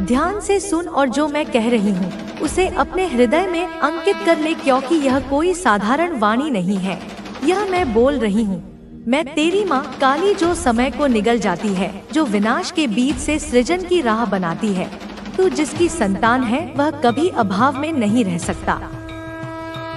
ध्यान से सुन और जो मैं कह रही हूँ उसे अपने हृदय में अंकित कर ले, क्योंकि यह कोई साधारण वाणी नहीं है। यह मैं बोल रही हूँ, मैं तेरी माँ काली, जो समय को निगल जाती है, जो विनाश के बीच से सृजन की राह बनाती है। तू जिसकी संतान है वह कभी अभाव में नहीं रह सकता,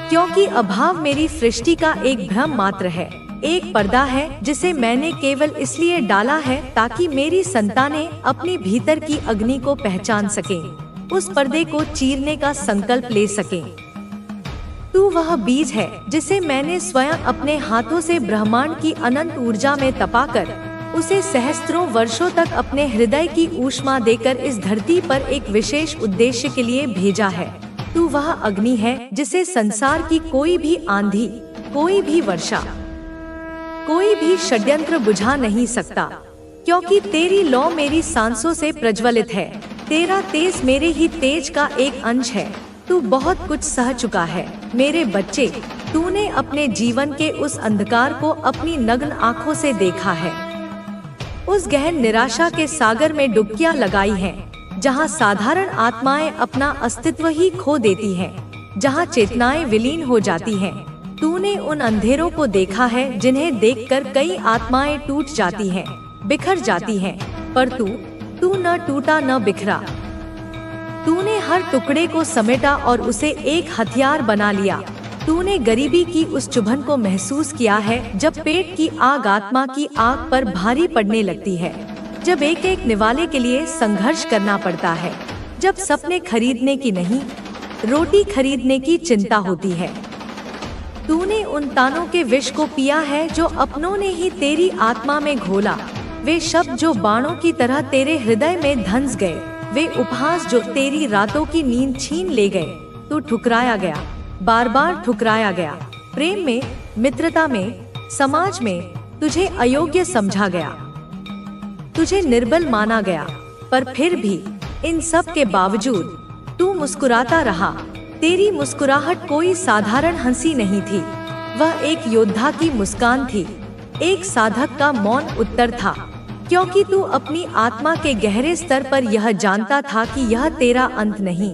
क्योंकि अभाव मेरी सृष्टि का एक भ्रम मात्र है, एक पर्दा है जिसे मैंने केवल इसलिए डाला है ताकि मेरी संतानें अपने भीतर की अग्नि को पहचान सकें, उस पर्दे को चीरने का संकल्प ले सकें। तू वह बीज है जिसे मैंने स्वयं अपने हाथों से ब्रह्मांड की अनंत ऊर्जा में तपाकर उसे सहस्त्रों वर्षों तक अपने हृदय की ऊष्मा देकर इस धरती पर एक विशेष उद्देश्य के लिए भेजा है। तू वह अग्नि है जिसे संसार की कोई भी आंधी, कोई भी वर्षा, कोई भी षड्यंत्र बुझा नहीं सकता, क्योंकि तेरी लौ मेरी सांसों से प्रज्वलित है। तेरा तेज मेरे ही तेज का एक अंश है। तू बहुत कुछ सह चुका है मेरे बच्चे। तूने अपने जीवन के उस अंधकार को अपनी नग्न आँखों से देखा है, उस गहन निराशा के सागर में डुबकियां लगाई हैं, जहां साधारण आत्माएं अपना अस्तित्व ही खो देती हैं, जहां चेतनाएं विलीन हो जाती हैं। तूने उन अंधेरों को देखा है जिन्हें देखकर कई आत्माएं टूट जाती हैं, बिखर जाती हैं, पर तू न टूटा न बिखरा। तूने हर टुकड़े को समेटा और उसे एक हथियार बना लिया। तूने गरीबी की उस चुभन को महसूस किया है, जब पेट की आग आत्मा की आग पर भारी पड़ने लगती है, जब एक एक निवाले के लिए संघर्ष करना पड़ता है, जब सपने खरीदने की नहीं, रोटी खरीदने की चिंता होती है। तूने उन तानों के विष को पिया है जो अपनों ने ही तेरी आत्मा में घोला, वे शब्द जो बाणों की तरह तेरे हृदय में धंस गए, वे उपहास जो तेरी रातों की नींद छीन ले गए। तू ठुकराया गया, बार बार ठुकराया गया। प्रेम में, मित्रता में, समाज में तुझे अयोग्य समझा गया, तुझे निर्बल माना गया, पर फिर भी इन सब के बावजूद तू मुस्कुराता रहा। तेरी मुस्कुराहट कोई साधारण हंसी नहीं थी, वह एक योद्धा की मुस्कान थी, एक साधक का मौन उत्तर था, क्योंकि तू अपनी आत्मा के गहरे स्तर पर यह जानता था कि यह तेरा अंत नहीं,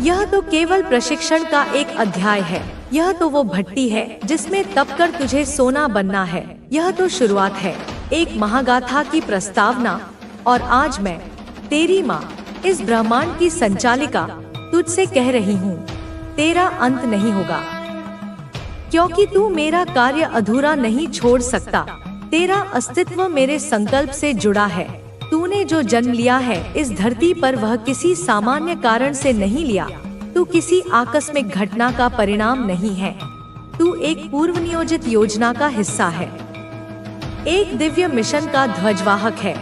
यह तो केवल प्रशिक्षण का एक अध्याय है। यह तो वो भट्टी है जिसमें तपकर तुझे सोना बनना है। यह तो शुरुआत है, एक महागाथा की प्रस्तावना। और आज मैं, तेरी माँ, इस ब्रह्मांड की संचालिका, तुझसे कह रही हूँ, तेरा अंत नहीं होगा, क्योंकि तू मेरा कार्य अधूरा नहीं छोड़ सकता। तेरा अस्तित्व मेरे संकल्प से जुड़ा है। तूने जो जन्म लिया है इस धरती पर, वह किसी सामान्य कारण से नहीं लिया। तू किसी आकस्मिक घटना का परिणाम नहीं है। तू एक पूर्व नियोजित योजना का हिस्सा है, एक दिव्य मिशन का ध्वजवाहक है।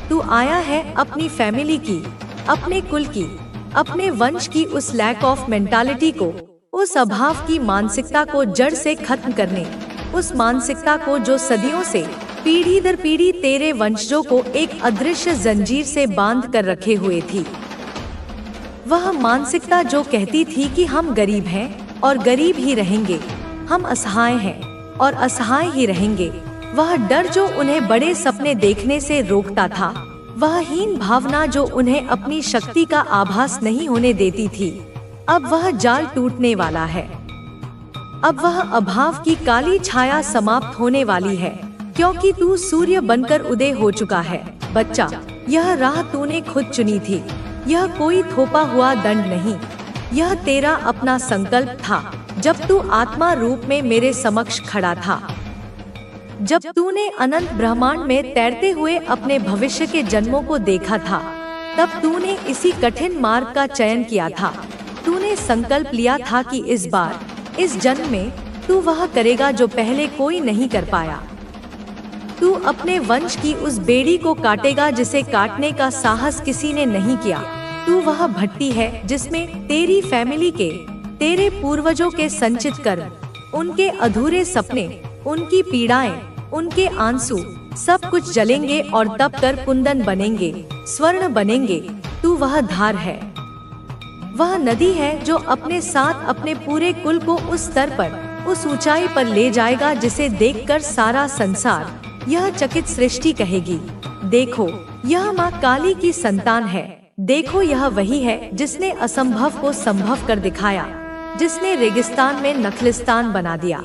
तू आया है अपनी फैमिली की, अपने कुल की, अपने वंश की उस लैक ऑफ मेंटालिटी को, उस अभाव की मानसिकता को जड़ से खत्म करने, उस मानसिकता को जो सदियों से पीढ़ी दर पीढ़ी तेरे वंशजों को एक अदृश्य जंजीर से बांध कर रखे हुए थी। वह मानसिकता जो कहती थी कि हम गरीब हैं और गरीब ही रहेंगे, हम असहाय हैं और असहाय ही रहेंगे। वह डर जो उन्हें बड़े सपने देखने से रोकता था, वह हीन भावना जो उन्हें अपनी शक्ति का आभास नहीं होने देती थी, अब वह जाल टूटने वाला है। अब वह अभाव की काली छाया समाप्त होने वाली है, क्योंकि तू सूर्य बनकर उदय हो चुका है। बच्चा, यह राह तूने खुद चुनी थी, यह कोई थोपा हुआ दंड नहीं, यह तेरा अपना संकल्प था। जब तू आत्मा रूप में मेरे समक्ष खड़ा था, जब तूने अनंत ब्रह्मांड में तैरते हुए अपने भविष्य के जन्मों को देखा था, तब तूने इसी कठिन मार्ग का चयन किया था। तूने संकल्प लिया था कि इस बार, इस जन्म में तू वह करेगा जो पहले कोई नहीं कर पाया। तू अपने वंश की उस बेड़ी को काटेगा जिसे काटने का साहस किसी ने नहीं किया। तू वह भट्टी है जिसमें तेरी फैमिली के, तेरे पूर्वजों के संचित कर्म, उनके अधूरे सपने, उनकी पीड़ाएं, उनके आंसू, सब कुछ जलेंगे और तप कर कुंदन बनेंगे, स्वर्ण बनेंगे। तू वह धार है, वह नदी है जो अपने साथ अपने पूरे कुल को उस स्तर पर, उस ऊंचाई पर ले जाएगा जिसे देखकर सारा संसार, यह चकित सृष्टि कहेगी, देखो, यह माँ काली की संतान है। देखो, यह वही है जिसने असंभव को संभव कर दिखाया, जिसने रेगिस्तान में नखलिस्तान बना दिया,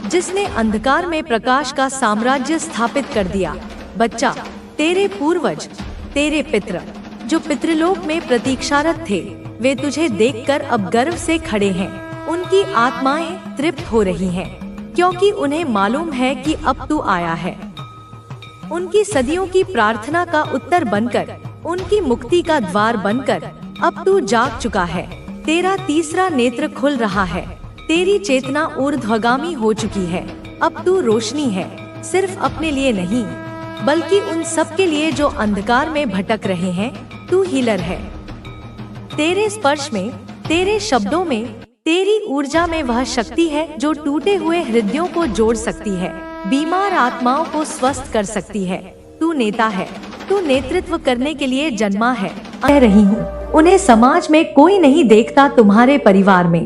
जिसने अंधकार में प्रकाश का साम्राज्य स्थापित कर दिया। बच्चा, तेरे पूर्वज, तेरे पितृ जो पितृलोक में प्रतीक्षारत थे, वे तुझे देखकर अब गर्व से खड़े हैं। उनकी आत्माएं तृप्त हो रही हैं, क्योंकि उन्हें मालूम है कि अब तू आया है। उनकी सदियों की प्रार्थना का उत्तर बनकर, उनकी मुक्ति का द्वार बनकर अब तू जाग चुका है। तेरा तीसरा नेत्र खुल रहा है, तेरी चेतना ऊर्ध्वगामी हो चुकी है। अब तू रोशनी है, सिर्फ अपने लिए नहीं, बल्कि उन सब के लिए जो अंधकार में भटक रहे हैं। तू हीलर है। तेरे स्पर्श में, तेरे शब्दों में, तेरी ऊर्जा में वह शक्ति है जो टूटे हुए हृदयों को जोड़ सकती है, बीमार आत्माओं को स्वस्थ कर सकती है। तू नेता है, तू नेतृत्व करने के लिए जन्मा है। कह रही हूँ, उन्हें समाज में कोई नहीं देखता। तुम्हारे परिवार में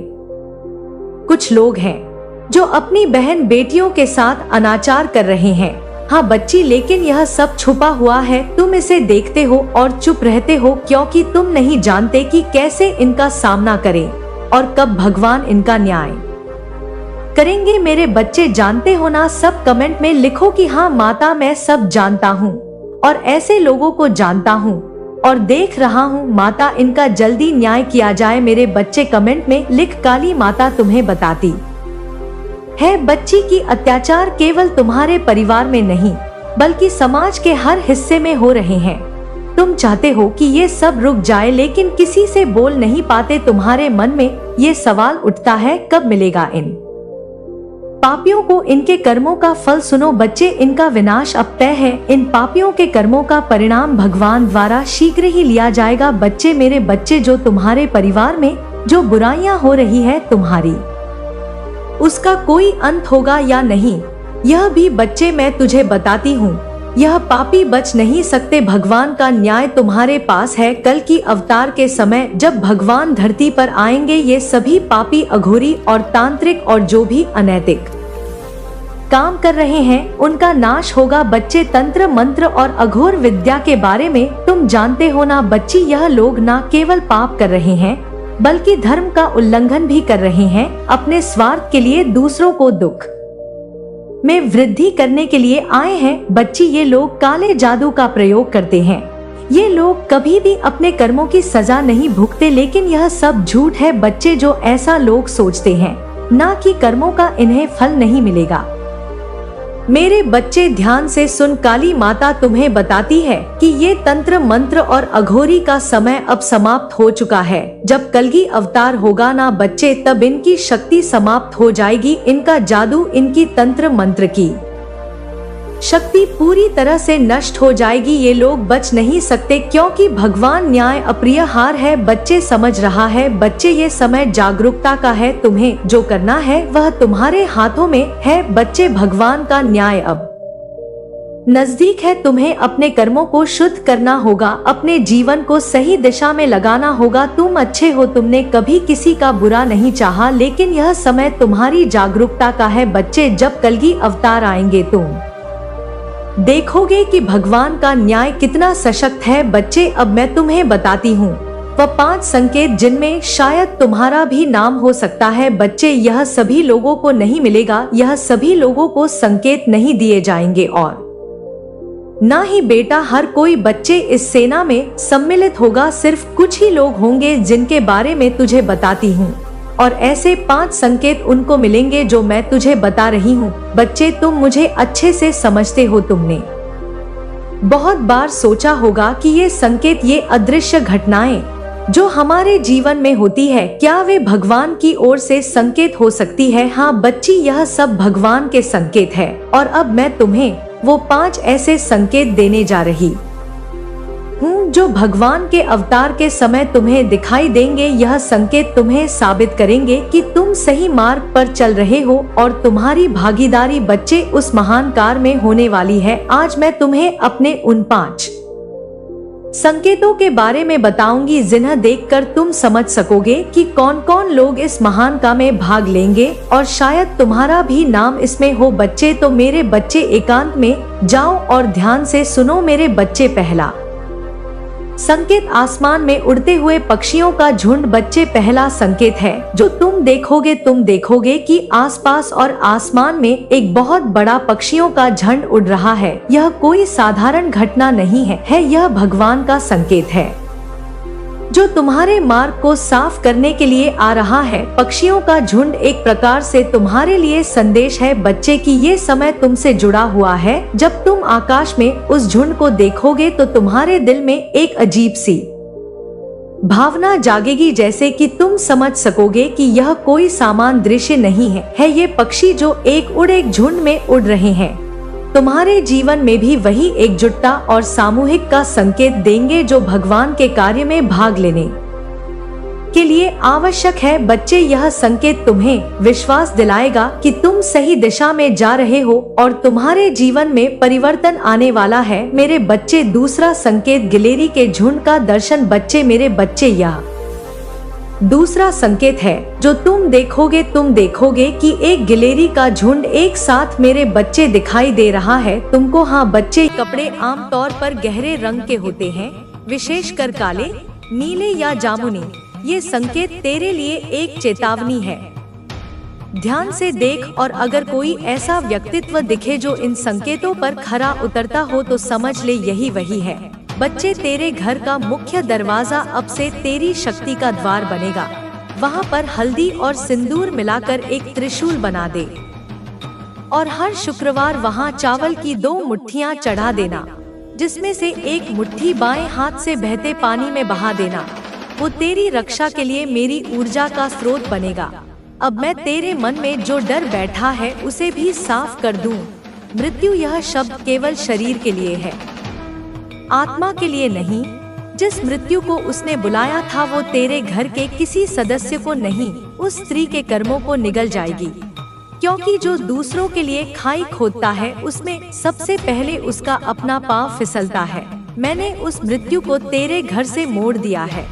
कुछ लोग हैं जो अपनी बहन बेटियों के साथ अनाचार कर रहे हैं। हाँ बच्ची, लेकिन यह सब छुपा हुआ है। तुम इसे देखते हो और चुप रहते हो, क्योंकि तुम नहीं जानते कि कैसे इनका सामना करें और कब भगवान इनका न्याय करेंगे। मेरे बच्चे, जानते हो ना? सब कमेंट में लिखो कि हाँ माता, मैं सब जानता हूँ और ऐसे लोगों को जानता हूँ और देख रहा हूँ। माता, इनका जल्दी न्याय किया जाए। मेरे बच्चे कमेंट में लिख, काली माता तुम्हें बताती है बच्ची की अत्याचार केवल तुम्हारे परिवार में नहीं, बल्कि समाज के हर हिस्से में हो रहे हैं। तुम चाहते हो कि ये सब रुक जाए, लेकिन किसी से बोल नहीं पाते। तुम्हारे मन में ये सवाल उठता है, कब मिलेगा इन पापियों को इनके कर्मों का फल? सुनो बच्चे, इनका विनाश अब तय है। इन पापियों के कर्मों का परिणाम भगवान द्वारा शीघ्र ही लिया जाएगा। बच्चे, मेरे बच्चे, जो तुम्हारे परिवार में जो बुराइयां हो रही है तुम्हारी, उसका कोई अंत होगा या नहीं, यह भी बच्चे मैं तुझे बताती हूँ। यह पापी बच नहीं सकते। भगवान का न्याय तुम्हारे पास है। कल की अवतार के समय जब भगवान धरती पर आएंगे, ये सभी पापी, अघोरी और तांत्रिक और जो भी अनैतिक काम कर रहे हैं, उनका नाश होगा। बच्चे, तंत्र मंत्र और अघोर विद्या के बारे में तुम जानते हो ना? बच्ची, यह लोग न केवल पाप कर रहे हैं, बल्कि धर्म का उल्लंघन भी कर रहे हैं। अपने स्वार्थ के लिए दूसरों को दुख में वृद्धि करने के लिए आए हैं। बच्ची, ये लोग काले जादू का प्रयोग करते हैं। ये लोग कभी भी अपने कर्मों की सजा नहीं भुगते, लेकिन यह सब झूठ है। बच्चे, जो ऐसा लोग सोचते हैं ना कि कर्मों का इन्हें फल नहीं मिलेगा। मेरे बच्चे, ध्यान से सुन, काली माता तुम्हें बताती है कि ये तंत्र मंत्र और अघोरी का समय अब समाप्त हो चुका है। जब कलगी अवतार होगा ना बच्चे, तब इनकी शक्ति समाप्त हो जाएगी। इनका जादू, इनकी तंत्र मंत्र की शक्ति पूरी तरह से नष्ट हो जाएगी। ये लोग बच नहीं सकते, क्योंकि भगवान न्याय अप्रिय हार है। बच्चे, समझ रहा है? बच्चे, ये समय जागरूकता का है। तुम्हें जो करना है वह तुम्हारे हाथों में है। बच्चे, भगवान का न्याय अब नजदीक है। तुम्हें अपने कर्मों को शुद्ध करना होगा, अपने जीवन को सही दिशा में लगाना होगा। तुम अच्छे हो, तुमने कभी किसी का बुरा नहीं चाहा, लेकिन यह समय तुम्हारी जागरूकता का है। बच्चे, जब कलगी अवतार आएंगे, तुम देखोगे कि भगवान का न्याय कितना सशक्त है। बच्चे, अब मैं तुम्हें बताती हूँ वह 5 संकेत, जिनमें शायद तुम्हारा भी नाम हो सकता है। बच्चे, यह सभी लोगों को नहीं मिलेगा, यह सभी लोगों को संकेत नहीं दिए जाएंगे और ना ही बेटा हर कोई। बच्चे, इस सेना में सम्मिलित होगा, सिर्फ कुछ ही लोग होंगे जिनके बारे में तुझे बताती हूँ, और ऐसे 5 संकेत उनको मिलेंगे जो मैं तुझे बता रही हूँ। बच्चे, तुम मुझे अच्छे से समझते हो। तुमने बहुत बार सोचा होगा कि ये संकेत, ये अदृश्य घटनाएं जो हमारे जीवन में होती है, क्या वे भगवान की ओर से संकेत हो सकती है? हाँ बच्ची, यह सब भगवान के संकेत है। और अब मैं तुम्हें वो 5 ऐसे संकेत देने जा रही हूँ जो भगवान के अवतार के समय तुम्हें दिखाई देंगे। यह संकेत तुम्हें साबित करेंगे कि तुम सही मार्ग पर चल रहे हो और तुम्हारी भागीदारी बच्चे उस महान कार्य में होने वाली है। आज मैं तुम्हें अपने उन 5 संकेतों के बारे में बताऊंगी, जिन्हें देखकर तुम समझ सकोगे कि कौन कौन लोग इस महान काम में भाग लेंगे, और शायद तुम्हारा भी नाम इसमें हो। बच्चे, तो मेरे बच्चे एकांत में जाओ और ध्यान से सुनो। मेरे बच्चे, पहला संकेत आसमान में उड़ते हुए पक्षियों का झुंड। बच्चे, पहला संकेत है जो तुम देखोगे कि आसपास और आसमान में एक बहुत बड़ा पक्षियों का झुंड उड़ रहा है। यह कोई साधारण घटना नहीं है, यह भगवान का संकेत है जो तुम्हारे मार्ग को साफ करने के लिए आ रहा है। पक्षियों का झुंड एक प्रकार से तुम्हारे लिए संदेश है बच्चे कि ये समय तुमसे जुड़ा हुआ है। जब तुम आकाश में उस झुंड को देखोगे तो तुम्हारे दिल में एक अजीब सी भावना जागेगी, जैसे कि तुम समझ सकोगे कि यह कोई सामान्य दृश्य नहीं है ये पक्षी जो एक झुंड में उड़ रहे हैं तुम्हारे जीवन में भी वही एकजुटता और सामूहिक का संकेत देंगे जो भगवान के कार्य में भाग लेने के लिए आवश्यक है। बच्चे, यह संकेत तुम्हें विश्वास दिलाएगा कि तुम सही दिशा में जा रहे हो और तुम्हारे जीवन में परिवर्तन आने वाला है। मेरे बच्चे, दूसरा संकेत गिलहरी के झुंड का दर्शन। बच्चे, मेरे बच्चे, यह दूसरा संकेत है जो तुम देखोगे कि एक गिलहरी का झुंड एक साथ मेरे बच्चे दिखाई दे रहा है तुमको। हाँ बच्चे, कपड़े आमतौर पर गहरे रंग के होते हैं, विशेषकर काले, नीले या जामुनी। ये संकेत तेरे लिए एक चेतावनी है। ध्यान से देख और अगर कोई ऐसा व्यक्तित्व दिखे जो इन संकेतों पर खरा उतरता हो तो समझ ले यही वही है। बच्चे, तेरे घर का मुख्य दरवाजा अब से तेरी शक्ति का द्वार बनेगा। वहाँ पर हल्दी और सिंदूर मिलाकर एक त्रिशूल बना दे और हर शुक्रवार वहाँ चावल की 2 मुट्ठियाँ चढ़ा देना, जिसमें से एक मुट्ठी बाएं हाथ से बहते पानी में बहा देना। वो तेरी रक्षा के लिए मेरी ऊर्जा का स्रोत बनेगा। अब मैं तेरे मन में जो डर बैठा है उसे भी साफ कर दूं। मृत्यु, यह शब्द केवल शरीर के लिए है, आत्मा के लिए नहीं। जिस मृत्यु को उसने बुलाया था वो तेरे घर के किसी सदस्य को नहीं, उस स्त्री के कर्मों को निगल जाएगी। क्योंकि जो दूसरों के लिए खाई खोदता है उसमें सबसे पहले उसका अपना पांव फिसलता है। मैंने उस मृत्यु को तेरे घर से मोड़ दिया है,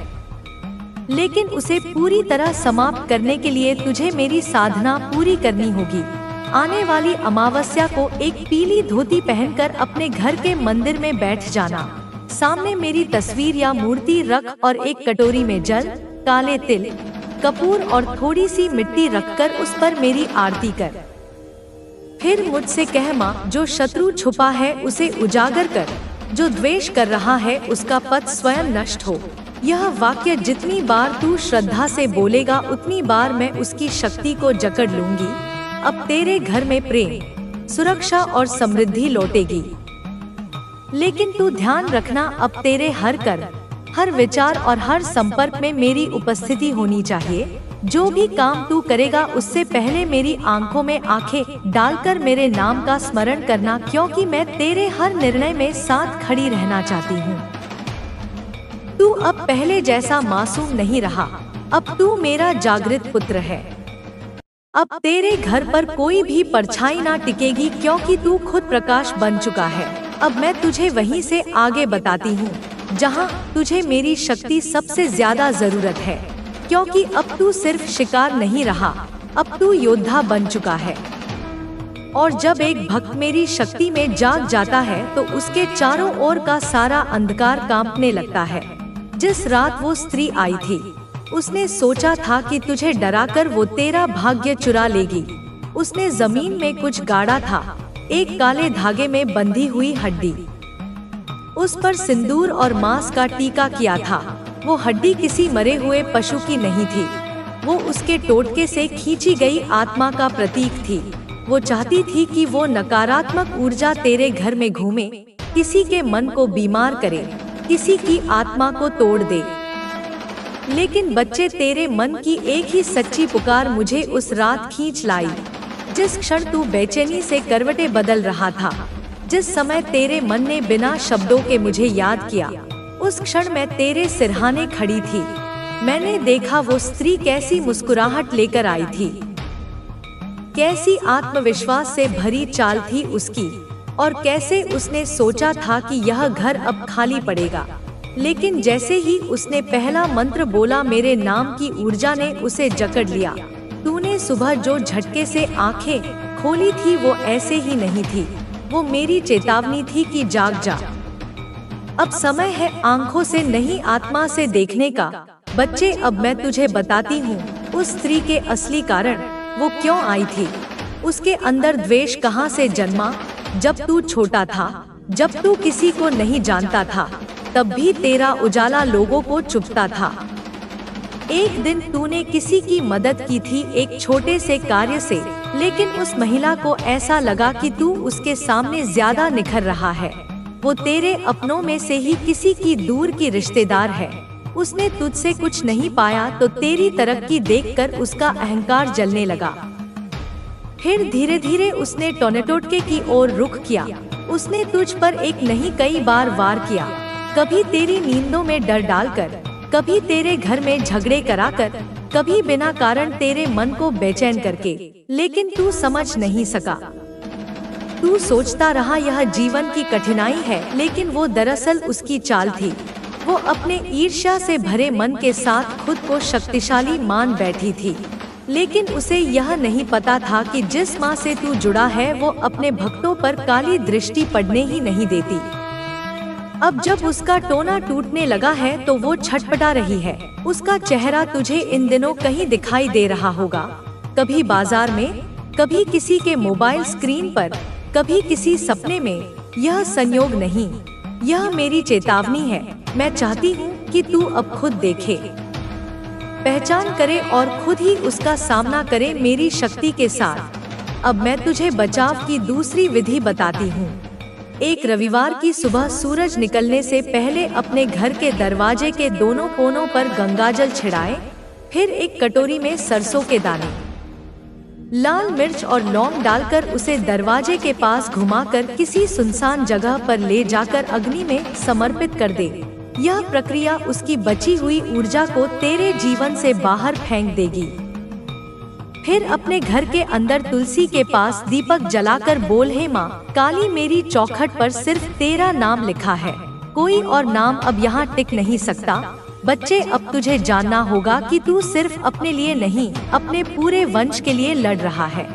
लेकिन उसे पूरी तरह समाप्त करने के लिए तुझे मेरी साधना पूरी करनी होगी। आने वाली अमावस्या को एक पीली धोती पहनकर अपने घर के मंदिर में बैठ जाना। सामने मेरी तस्वीर या मूर्ति रख और एक कटोरी में जल, काले तिल, कपूर और थोड़ी सी मिट्टी रखकर उस पर मेरी आरती कर। फिर मुझसे कह, माँ, जो शत्रु छुपा है उसे उजागर कर, जो द्वेष कर रहा है उसका पथ स्वयं नष्ट हो। यह वाक्य जितनी बार तू श्रद्धा से बोलेगा उतनी बार मैं उसकी शक्ति को जकड़ लूंगी। अब तेरे घर में प्रेम, सुरक्षा और समृद्धि लौटेगी। लेकिन तू ध्यान रखना, अब तेरे हर कर्म, हर विचार और हर संपर्क में मेरी उपस्थिति होनी चाहिए। जो भी काम तू करेगा उससे पहले मेरी आंखों में आंखें डालकर मेरे नाम का स्मरण करना, क्योंकि मैं तेरे हर निर्णय में साथ खड़ी रहना चाहती हूँ। तू अब पहले जैसा मासूम नहीं रहा, अब तू मेरा जागृत पुत्र है। अब तेरे घर पर कोई भी परछाई ना टिकेगी, क्योंकि तू खुद प्रकाश बन चुका है। अब मैं तुझे वहीं से आगे बताती हूँ जहाँ तुझे मेरी शक्ति सबसे ज्यादा जरूरत है, क्योंकि अब तू सिर्फ शिकार नहीं रहा, अब तू योद्धा बन चुका है। और जब एक भक्त मेरी शक्ति में जाग जाता है तो उसके चारों ओर का सारा अंधकार कांपने लगता है। जिस रात वो स्त्री आई थी उसने सोचा था कि तुझे डराकर वो तेरा भाग्य चुरा लेगी। उसने जमीन में कुछ गाड़ा था, एक काले धागे में बंधी हुई हड्डी। उस पर सिंदूर और मांस का टीका किया था। वो हड्डी किसी मरे हुए पशु की नहीं थी, वो उसके टोटके से खींची गई आत्मा का प्रतीक थी। वो चाहती थी कि वो नकारात्मक ऊर्जा तेरे घर में घूमे, किसी के मन को बीमार करे, किसी की आत्मा को तोड़ दे। लेकिन बच्चे, तेरे मन की एक ही सच्ची पुकार मुझे उस रात खींच लाई, जिस क्षण तू बेचैनी से करवटें बदल रहा था, जिस समय तेरे मन ने बिना शब्दों के मुझे याद किया। उस क्षण मैं तेरे सिरहाने खड़ी थी। मैंने देखा वो स्त्री कैसी मुस्कुराहट लेकर आई थी, कैसी आत्मविश्वास से भरी चाल थी उसकी, और कैसे उसने सोचा था कि यह घर अब खाली पड़ेगा। लेकिन जैसे ही उसने पहला मंत्र बोला, मेरे नाम की ऊर्जा ने उसे जकड़ लिया। तूने सुबह जो झटके से आंखें खोली थी वो ऐसे ही नहीं थी, वो मेरी चेतावनी थी कि जाग जा। अब समय है आंखों से नहीं आत्मा से देखने का। बच्चे, अब मैं तुझे बताती हूँ उस स्त्री के असली कारण, वो क्यों आई थी। उसके अंदर द्वेष कहाँ से जन्मा। जब तू छोटा था, जब तू किसी को नहीं जानता था, तब भी तेरा उजाला लोगों को चुभता था। एक दिन तूने किसी की मदद की थी एक छोटे से कार्य से, लेकिन उस महिला को ऐसा लगा कि तू उसके सामने ज्यादा निखर रहा है। वो तेरे अपनों में से ही किसी की दूर की रिश्तेदार है। उसने तुझसे कुछ नहीं पाया तो तेरी तरक्की देखकर उसका अहंकार जलने लगा। फिर धीरे धीरे उसने टोनेटोटके की ओर रुख किया। उसने तुझ पर एक नहीं कई बार वार किया, कभी तेरी नींदों में डर डालकर, कभी तेरे घर में झगड़े कराकर, कभी बिना कारण तेरे मन को बेचैन करके। लेकिन तू समझ नहीं सका। तू सोचता रहा यह जीवन की कठिनाई है, लेकिन वो दरअसल उसकी चाल थी। वो अपने ईर्ष्या से भरे मन के साथ खुद को शक्तिशाली मान बैठी थी, लेकिन उसे यह नहीं पता था कि जिस माँ से तू जुड़ा है वो अपने भक्तों पर काली दृष्टि पड़ने ही नहीं देती। अब जब उसका टोना टूटने लगा है तो वो छटपटा रही है। उसका चेहरा तुझे इन दिनों कहीं दिखाई दे रहा होगा, कभी बाजार में, कभी किसी के मोबाइल स्क्रीन पर, कभी किसी सपने में। यह संयोग नहीं, यह मेरी चेतावनी है। मैं चाहती हूँ कि तू अब खुद देखे, पहचान करे और खुद ही उसका सामना करे मेरी शक्ति के साथ। अब मैं तुझे बचाव की दूसरी विधि बताती हूँ। एक रविवार की सुबह सूरज निकलने से पहले अपने घर के दरवाजे के दोनों कोनों पर गंगाजल छिड़ाए। फिर एक कटोरी में सरसों के दाने, लाल मिर्च और लौंग डालकर उसे दरवाजे के पास घुमाकर किसी सुनसान जगह पर ले जाकर अग्नि में समर्पित कर दे। यह प्रक्रिया उसकी बची हुई ऊर्जा को तेरे जीवन से बाहर फेंक देगी। फिर अपने घर के अंदर तुलसी के पास दीपक जलाकर बोल, हे माँ काली, मेरी चौखट पर सिर्फ तेरा नाम लिखा है, कोई और नाम अब यहाँ टिक नहीं सकता। बच्चे, अब तुझे जानना होगा कि तू सिर्फ अपने लिए नहीं, अपने पूरे वंश के लिए लड़ रहा है।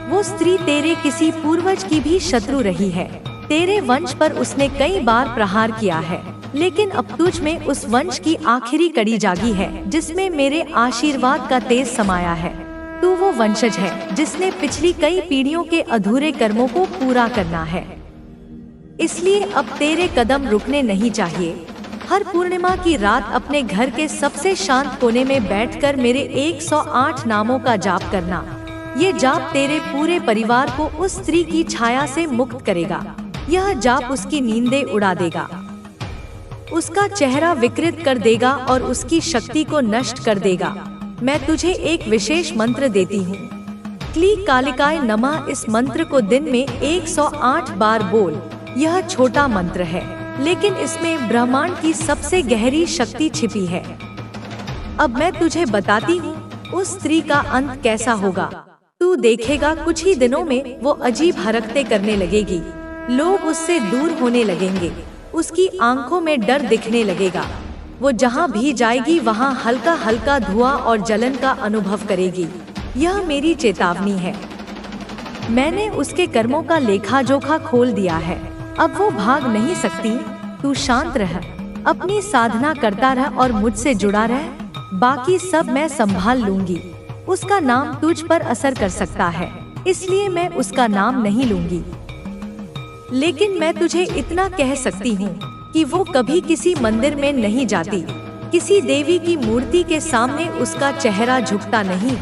वो स्त्री तेरे किसी पूर्वज की भी शत्रु रही है। तेरे वंश पर उसने कई बार प्रहार किया है, लेकिन अब तुझ में उस वंश की आखिरी कड़ी जागी है जिसमें मेरे आशीर्वाद का तेज समाया है। तू वो वंशज है जिसने पिछली कई पीढ़ियों के अधूरे कर्मों को पूरा करना है। इसलिए अब तेरे कदम रुकने नहीं चाहिए। हर पूर्णिमा की रात अपने घर के सबसे शांत कोने में बैठकर मेरे 108 नामों का जाप करना। ये जाप तेरे पूरे परिवार को उस स्त्री की छाया से मुक्त करेगा। यह जाप उसकी नींदें उड़ा देगा, उसका चेहरा विकृत कर देगा और उसकी शक्ति को नष्ट कर देगा। मैं तुझे एक विशेष मंत्र देती हूँ, क्ली कालिकाय नमः। इस मंत्र को दिन में 108 बार बोल। यह छोटा मंत्र है, लेकिन इसमें ब्रह्मांड की सबसे गहरी शक्ति छिपी है। अब मैं तुझे बताती हूँ उस स्त्री का अंत कैसा होगा। तू देखेगा कुछ ही दिनों में वो अजीब हरकतें करने लगेगी। लोग उससे दूर होने लगेंगे, उसकी आंखों में डर दिखने लगेगा। वो जहाँ भी जाएगी वहाँ हल्का हल्का धुआं और जलन का अनुभव करेगी। यह मेरी चेतावनी है। मैंने उसके कर्मों का लेखा जोखा खोल दिया है। अब वो भाग नहीं सकती। तू शांत रह, अपनी साधना करता रह और मुझसे जुड़ा रह। बाकी सब मैं संभाल लूंगी। उसका नाम तुझ पर असर कर सकता है, इसलिए मैं उसका नाम नहीं लूंगी। लेकिन मैं तुझे इतना कह सकती हूँ कि वो कभी किसी मंदिर में नहीं जाती, किसी देवी की मूर्ति के सामने उसका चेहरा झुकता नहीं।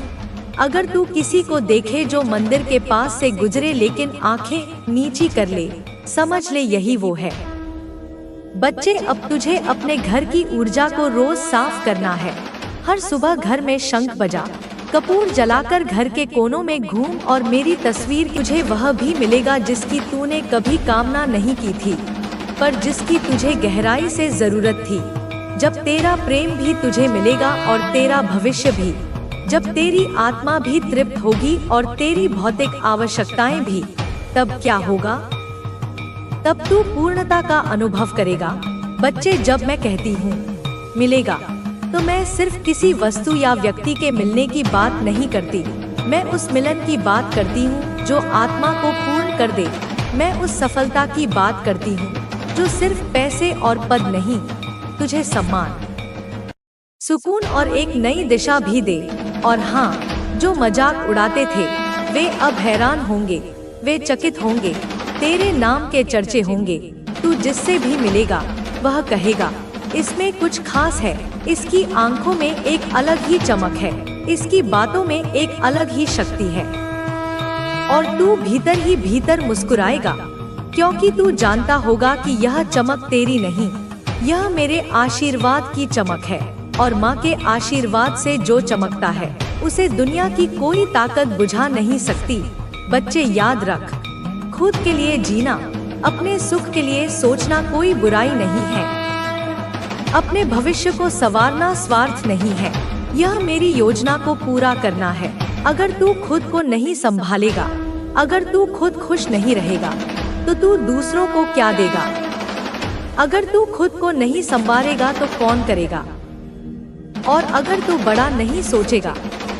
अगर तू किसी को देखे जो मंदिर के पास से गुजरे लेकिन आंखें नीची कर ले, समझ ले यही वो है। बच्चे, अब तुझे अपने घर की ऊर्जा को रोज साफ करना है। हर सुबह घर में शंख बजा, कपूर जलाकर घर के कोनों में घूम और मेरी तस्वीर। तुझे वह भी मिलेगा जिसकी तूने कभी कामना नहीं की थी, पर जिसकी तुझे गहराई से जरूरत थी। जब तेरा प्रेम भी तुझे मिलेगा और तेरा भविष्य भी, जब तेरी आत्मा भी तृप्त होगी और तेरी भौतिक आवश्यकताएं भी, तब क्या होगा? तब तू पूर्णता का अनुभव करेगा। बच्चे, जब मैं कहती हूँ मिलेगा, तो मैं सिर्फ किसी वस्तु या व्यक्ति के मिलने की बात नहीं करती। मैं उस मिलन की बात करती हूँ जो आत्मा को पूर्ण कर दे। मैं उस सफलता की बात करती हूँ जो सिर्फ पैसे और पद नहीं, तुझे सम्मान, सुकून और एक नई दिशा भी दे। और हाँ, जो मजाक उड़ाते थे वे अब हैरान होंगे, वे चकित होंगे, तेरे नाम के चर्चे होंगे। तू जिससे भी मिलेगा वह कहेगा, इसमें कुछ खास है, इसकी आंखों में एक अलग ही चमक है, इसकी बातों में एक अलग ही शक्ति है। और तू भीतर ही भीतर मुस्कुराएगा, क्योंकि तू जानता होगा कि यह चमक तेरी नहीं, यह मेरे आशीर्वाद की चमक है। और माँ के आशीर्वाद से जो चमकता है उसे दुनिया की कोई ताकत बुझा नहीं सकती। बच्चे याद रख, खुद के लिए जीना, अपने सुख के लिए सोचना कोई बुराई नहीं है। अपने भविष्य को संवारना स्वार्थ नहीं है, यह मेरी योजना को पूरा करना है। अगर तू खुद को नहीं संभालेगा, अगर तू खुद खुश नहीं रहेगा, तो तू दूसरों को क्या देगा? अगर तू खुद को नहीं संवारेगा तो कौन करेगा? और अगर तू बड़ा नहीं सोचेगा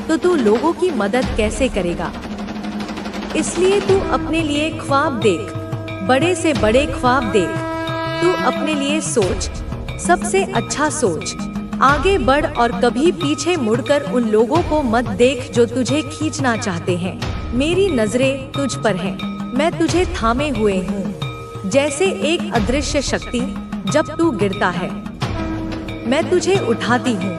तो तू लोगों की मदद कैसे करेगा? इसलिए तू अपने लिए ख्वाब देख, बड़े से बड़े ख्वाब देख। तू अपने लिए सोच, सबसे अच्छा सोच, आगे बढ़ और कभी पीछे मुड़कर उन लोगों को मत देख जो तुझे खींचना चाहते हैं। मेरी नजरें तुझ पर हैं, मैं तुझे थामे हुए हूँ, जैसे एक अदृश्य शक्ति। जब तू गिरता है मैं तुझे उठाती हूँ,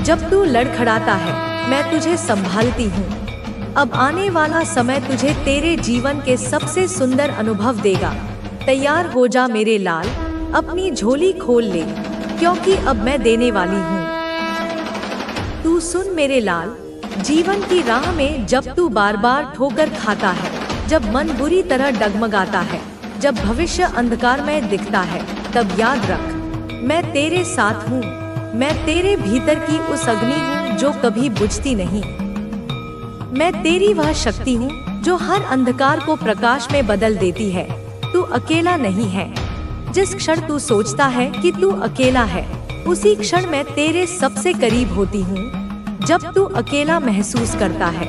जब तू लड़खड़ाता है मैं तुझे संभालती हूँ। अब आने वाला समय तुझे तेरे जीवन के सबसे सुंदर अनुभव देगा। तैयार हो जा मेरे लाल, अपनी झोली खोल ले, क्योंकि अब मैं देने वाली हूँ। तू सुन मेरे लाल, जीवन की राह में जब तू बार बार ठोकर खाता है, जब मन बुरी तरह डगमगाता है, जब भविष्य अंधकार में दिखता है, तब याद रख, मैं तेरे साथ हूँ। मैं तेरे भीतर की उस अग्नि हूँ जो कभी बुझती नहीं। मैं तेरी वह शक्ति हूँ जो हर अंधकार को प्रकाश में बदल देती है। तू अकेला नहीं है। जिस क्षण तू सोचता है कि तू अकेला है, उसी क्षण मैं तेरे सबसे करीब होती हूँ। जब तू अकेला महसूस करता है,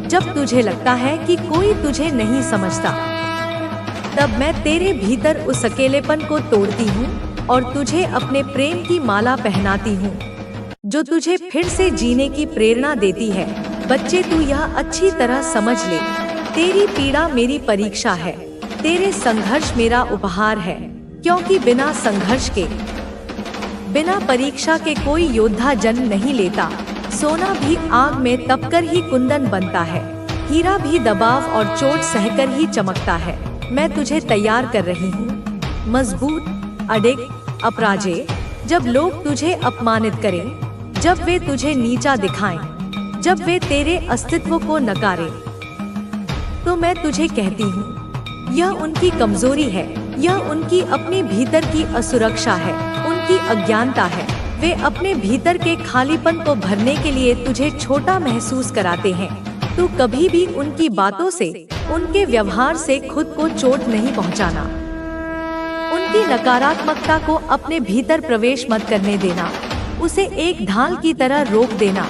जब तुझे लगता है कि कोई तुझे नहीं समझता, तब मैं तेरे भीतर उस अकेलेपन को तोड़ती हूँ और तुझे अपने प्रेम की माला पहनाती हूँ, जो तुझे फिर से जीने की प्रेरणा देती है। बच्चे, तू यह अच्छी तरह समझ ले, तेरी पीड़ा मेरी परीक्षा है, तेरे संघर्ष मेरा उपहार है। क्योंकि बिना संघर्ष के, बिना परीक्षा के कोई योद्धा जन्म नहीं लेता। सोना भी आग में तपकर ही कुंदन बनता है, हीरा भी दबाव और चोट सहकर ही चमकता है। मैं तुझे तैयार कर रही हूँ, मजबूत, अडिग, अपराजेय। जब लोग तुझे अपमानित करें, जब वे तुझे नीचा दिखाएं, जब वे तेरे अस्तित्व को नकारें, तो मैं तुझे कहती हूँ, यह उनकी कमजोरी है, यह उनकी अपने भीतर की असुरक्षा है, उनकी अज्ञानता है। वे अपने भीतर के खालीपन को भरने के लिए तुझे छोटा महसूस कराते हैं। तू कभी भी उनकी बातों से, उनके व्यवहार से खुद को चोट नहीं पहुंचाना। उनकी नकारात्मकता को अपने भीतर प्रवेश मत करने देना, उसे एक ढाल की तरह रोक देना।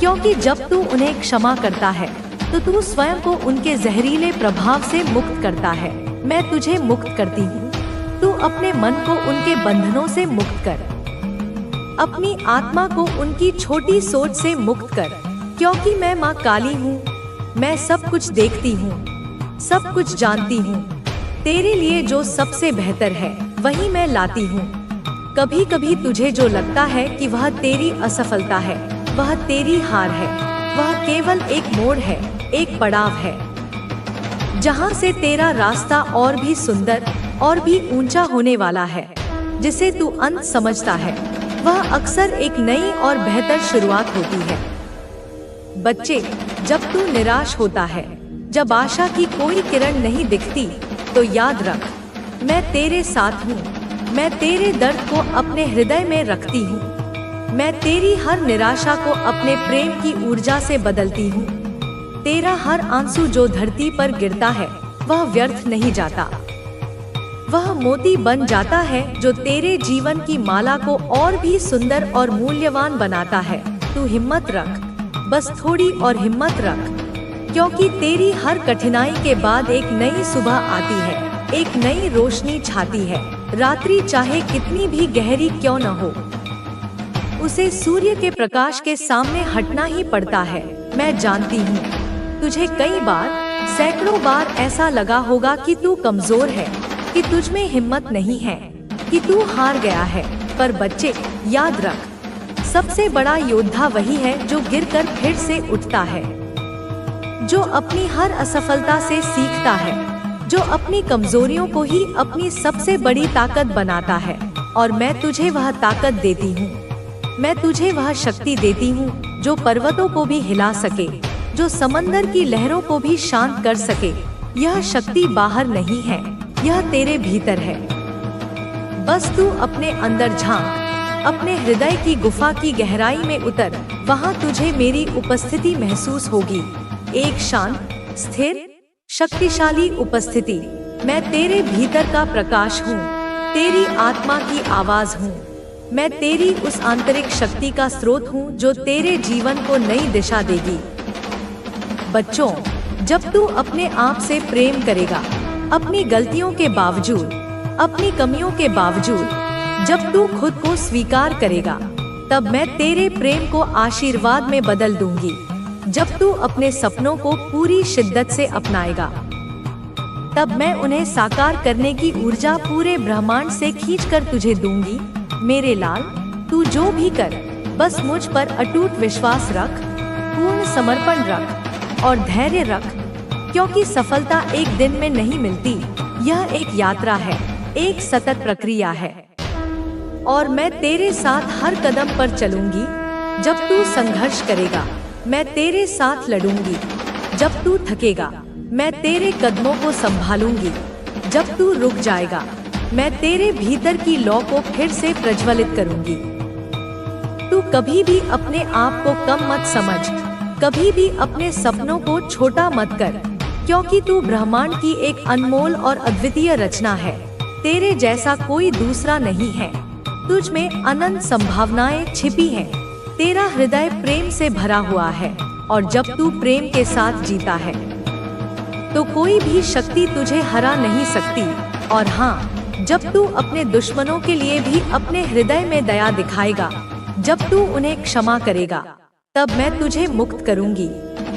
क्योंकि जब तू उन्हें क्षमा करता है तो तू स्वयं को उनके जहरीले प्रभाव से मुक्त करता है। मैं तुझे मुक्त करती हूँ। तू अपने मन को उनके बंधनों से मुक्त कर, अपनी आत्मा को उनकी छोटी सोच से मुक्त कर। क्योंकि मैं माँ काली हूँ, मैं सब कुछ देखती हूँ, सब कुछ जानती हूँ। तेरे लिए जो सबसे बेहतर है वही मैं लाती हूँ। कभी कभी तुझे जो लगता है कि वह तेरी असफलता है, वह तेरी हार है, वह केवल एक मोड़ है, एक पड़ाव है, जहाँ से तेरा रास्ता और भी सुंदर और भी ऊंचा होने वाला है। जिसे तू अंत समझता है, वह अक्सर एक नई और बेहतर शुरुआत होती है। बच्चे, जब तू निराश होता है, जब आशा की कोई किरण नहीं दिखती, तो याद रख, मैं तेरे साथ हूँ। मैं तेरे दर्द को अपने हृदय में रखती हूँ। मैं तेरी हर निराशा को अपने प्रेम की ऊर्जा से बदलती हूँ। तेरा हर आंसू जो धरती पर गिरता है, वह व्यर्थ नहीं जाता। वह मोती बन जाता है जो तेरे जीवन की माला को और भी सुंदर और मूल्यवान बनाता है। तू हिम्मत रख, बस थोड़ी और हिम्मत रख, क्योंकि तेरी हर कठिनाई के बाद एक नई सुबह आती है। एक नई रोशनी छाती है। रात्रि चाहे कितनी भी गहरी क्यों न हो, उसे सूर्य के प्रकाश के सामने हटना ही पड़ता है। मैं जानती हूँ तुझे कई बार, सैकड़ों बार ऐसा लगा होगा कि तू कमजोर है, कि तुझ में हिम्मत नहीं है, कि तू हार गया है। पर बच्चे, याद रख, सबसे बड़ा योद्धा वही है जो गिरकर फिर से उठता है, जो अपनी हर असफलता से सीखता है, जो अपनी कमजोरियों को ही अपनी सबसे बड़ी ताकत बनाता है। और मैं तुझे वह ताकत देती हूँ, मैं तुझे वह शक्ति देती हूँ जो पर्वतों को भी हिला सके, जो समंदर की लहरों को भी शांत कर सके। यह शक्ति बाहर नहीं है, यह तेरे भीतर है। बस तू अपने अंदर झांक, अपने हृदय की गुफा की गहराई में उतर। वहाँ तुझे मेरी उपस्थिति महसूस होगी, एक शांत, स्थिर, शक्तिशाली उपस्थिति। मैं तेरे भीतर का प्रकाश हूँ, तेरी आत्मा की आवाज हूँ। मैं तेरी उस आंतरिक शक्ति का स्रोत हूँ जो तेरे जीवन को नई दिशा देगी। बच्चों, जब तू अपने आप से प्रेम करेगा, अपनी गलतियों के बावजूद, अपनी कमियों के बावजूद, जब तू खुद को स्वीकार करेगा, तब मैं तेरे प्रेम को आशीर्वाद में बदल दूंगी। जब तू अपने सपनों को पूरी शिद्दत से अपनाएगा, तब मैं उन्हें साकार करने की ऊर्जा पूरे ब्रह्मांड से खींचकर तुझे दूंगी। मेरे लाल, तू जो भी कर, बस मुझ पर अटूट विश्वास रख, पूर्ण समर्पण रख और धैर्य रख, क्योंकि सफलता एक दिन में नहीं मिलती। यह एक यात्रा है, एक सतत प्रक्रिया है। और मैं तेरे साथ हर कदम पर चलूंगी। जब तू संघर्ष करेगा, मैं तेरे साथ लड़ूंगी। जब तू थकेगा, मैं तेरे कदमों को संभालूंगी। जब तू रुक जाएगा, मैं तेरे भीतर की लौ को फिर से प्रज्वलित करूंगी। तू कभी भी अपने आप को कम मत समझ, कभी भी अपने सपनों को छोटा मत कर, क्योंकि तू ब्रह्मांड की एक अनमोल और अद्वितीय रचना है। तेरे जैसा कोई दूसरा नहीं है। तुझ में अनंत संभावनाएं छिपी हैं। तेरा हृदय प्रेम से भरा हुआ है, और जब तू प्रेम के साथ जीता है, तो कोई भी शक्ति तुझे हरा नहीं सकती। और हाँ, जब तू अपने दुश्मनों के लिए भी अपने हृदय में दया दिखाएगा, जब तू उन्हें क्षमा करेगा, तब मैं तुझे मुक्त करूंगी।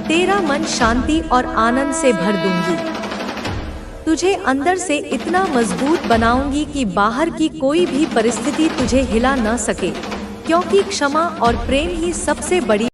तेरा मन शांति और आनंद से भर दूंगी। तुझे अंदर से इतना मजबूत बनाऊंगी कि बाहर की कोई भी परिस्थिति तुझे हिला न सके, क्योंकि क्षमा और प्रेम ही सबसे बड़ी